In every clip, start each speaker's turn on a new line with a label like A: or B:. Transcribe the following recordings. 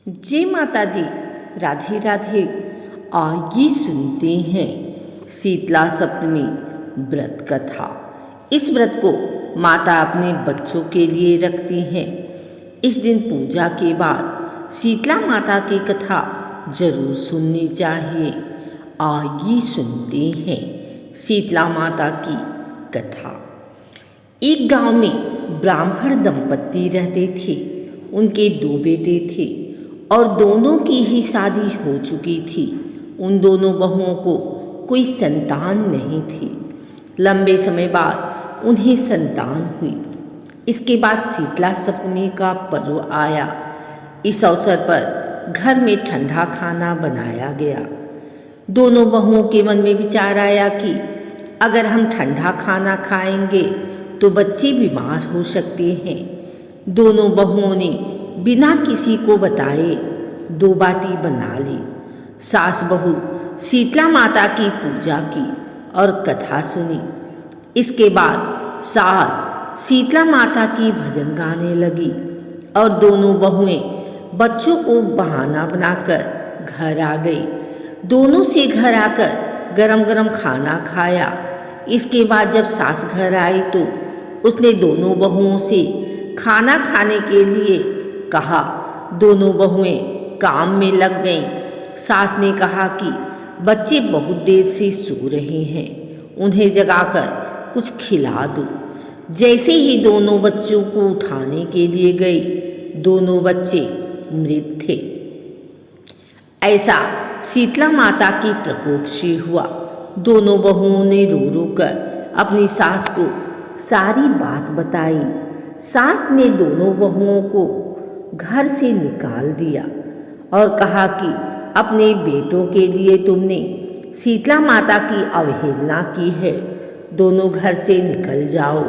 A: जय माता दी। राधे राधे। आइए सुनते हैं शीतला सप्तमी व्रत कथा। इस व्रत को माता अपने बच्चों के लिए रखती हैं। इस दिन पूजा के बाद शीतला माता की कथा जरूर सुननी चाहिए। आइए सुनते हैं शीतला माता की कथा। एक गांव में ब्राह्मण दंपत्ति रहते थे। उनके 2 बेटे थे और दोनों की ही शादी हो चुकी थी। उन दोनों बहुओं को कोई संतान नहीं थी। लंबे समय बाद उन्हें संतान हुई। इसके बाद शीतला सप्तमी का पर्व आया। इस अवसर पर घर में ठंडा खाना बनाया गया। दोनों बहुओं के मन में विचार आया कि अगर हम ठंडा खाना खाएंगे तो बच्चे बीमार हो सकते हैं। दोनों बहुओं ने बिना किसी को बताए 2 बाटी बना ली। सास बहू शीतला माता की पूजा की और कथा सुनी। इसके बाद सास शीतला माता की भजन गाने लगी और दोनों बहुएं बच्चों को बहाना बनाकर घर आ गई। दोनों से घर आकर गरम गरम खाना खाया। इसके बाद जब सास घर आई तो उसने दोनों बहुओं से खाना खाने के लिए कहा। दोनों बहुएं काम में लग गईं। सास ने कहा कि बच्चे बहुत देर से सो रहे हैं, उन्हें जगाकर कुछ खिला दो। जैसे ही दोनों बच्चों को उठाने के लिए गई, दोनों बच्चे मृत थे। ऐसा शीतला माता की प्रकोप से हुआ। दोनों बहुओं ने रो रो कर अपनी सास को सारी बात बताई। सास ने दोनों बहुओं को घर से निकाल दिया और कहा कि अपने बेटों के लिए तुमने शीतला माता की अवहेलना की है। दोनों घर से निकल जाओ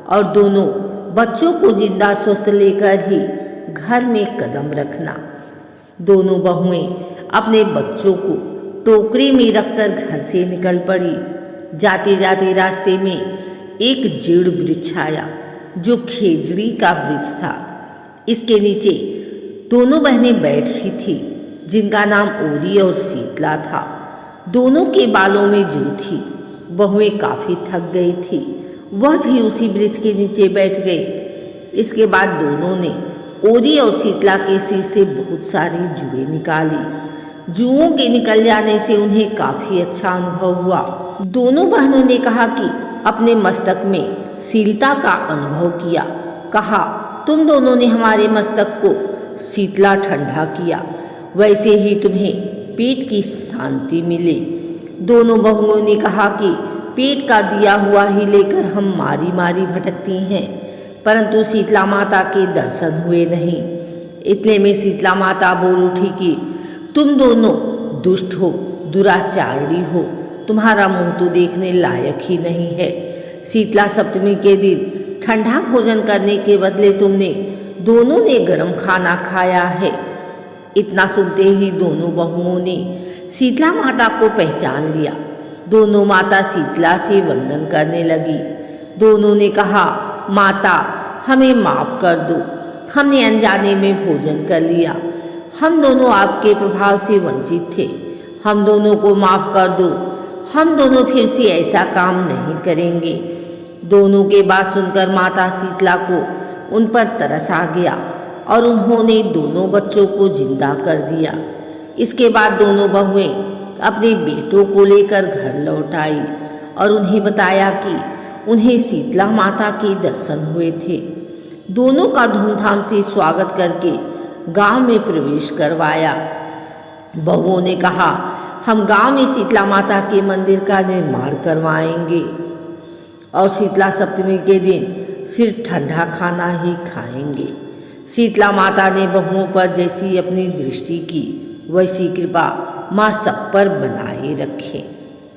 A: और दोनों बच्चों को जिंदा स्वस्थ लेकर ही घर में कदम रखना। दोनों बहुएं अपने बच्चों को टोकरी में रखकर घर से निकल पड़ी। जाते जाते रास्ते में एक जीड़ वृक्ष आया जो खेजड़ी का वृक्ष था। इसके नीचे दोनों बहनें बैठी थी जिनका नाम ओरी और शीतला था। दोनों के बालों में जू थी। बहुएं काफ़ी थक गई थी। वह भी उसी वृक्ष के नीचे बैठ गई। इसके बाद दोनों ने ओरी और शीतला के सिर से बहुत सारी जुएं निकाली। जुओं के निकल जाने से उन्हें काफ़ी अच्छा अनुभव हुआ। दोनों बहनों ने कहा कि अपने मस्तक में शीतलता का अनुभव किया। कहा, तुम दोनों ने हमारे मस्तक को शीतला ठंडा किया, वैसे ही तुम्हें पेट की शांति मिले। दोनों बहुओं ने कहा कि पेट का दिया हुआ ही लेकर हम मारी मारी भटकती हैं, परंतु शीतला माता के दर्शन हुए नहीं। इतने में शीतला माता बोल उठी कि तुम दोनों दुष्ट हो, दुराचारी हो, तुम्हारा मुंह तो देखने लायक ही नहीं है। शीतला सप्तमी के दिन ठंडा भोजन करने के बदले तुमने दोनों ने गर्म खाना खाया है। इतना सुनते ही दोनों बहुओं ने शीतला माता को पहचान लिया। दोनों माता शीतला से वंदन करने लगी। दोनों ने कहा, माता हमें माफ कर दो, हमने अनजाने में भोजन कर लिया। हम दोनों आपके प्रभाव से वंचित थे। हम दोनों को माफ कर दो। हम दोनों फिर से ऐसा काम नहीं करेंगे। दोनों के बात सुनकर माता शीतला को उन पर तरस आ गया और उन्होंने दोनों बच्चों को जिंदा कर दिया। इसके बाद दोनों बहुएं अपने बेटों को लेकर घर लौट आई और उन्हें बताया कि उन्हें शीतला माता के दर्शन हुए थे। दोनों का धूमधाम से स्वागत करके गांव में प्रवेश करवाया। बहुओं ने कहा, हम गांव में शीतला माता के मंदिर का निर्माण करवाएंगे और शीतला सप्तमी के दिन सिर्फ ठंडा खाना ही खाएंगे। शीतला माता ने बहुओं पर जैसी अपनी दृष्टि की, वैसी कृपा माँ सब पर बनाए रखे।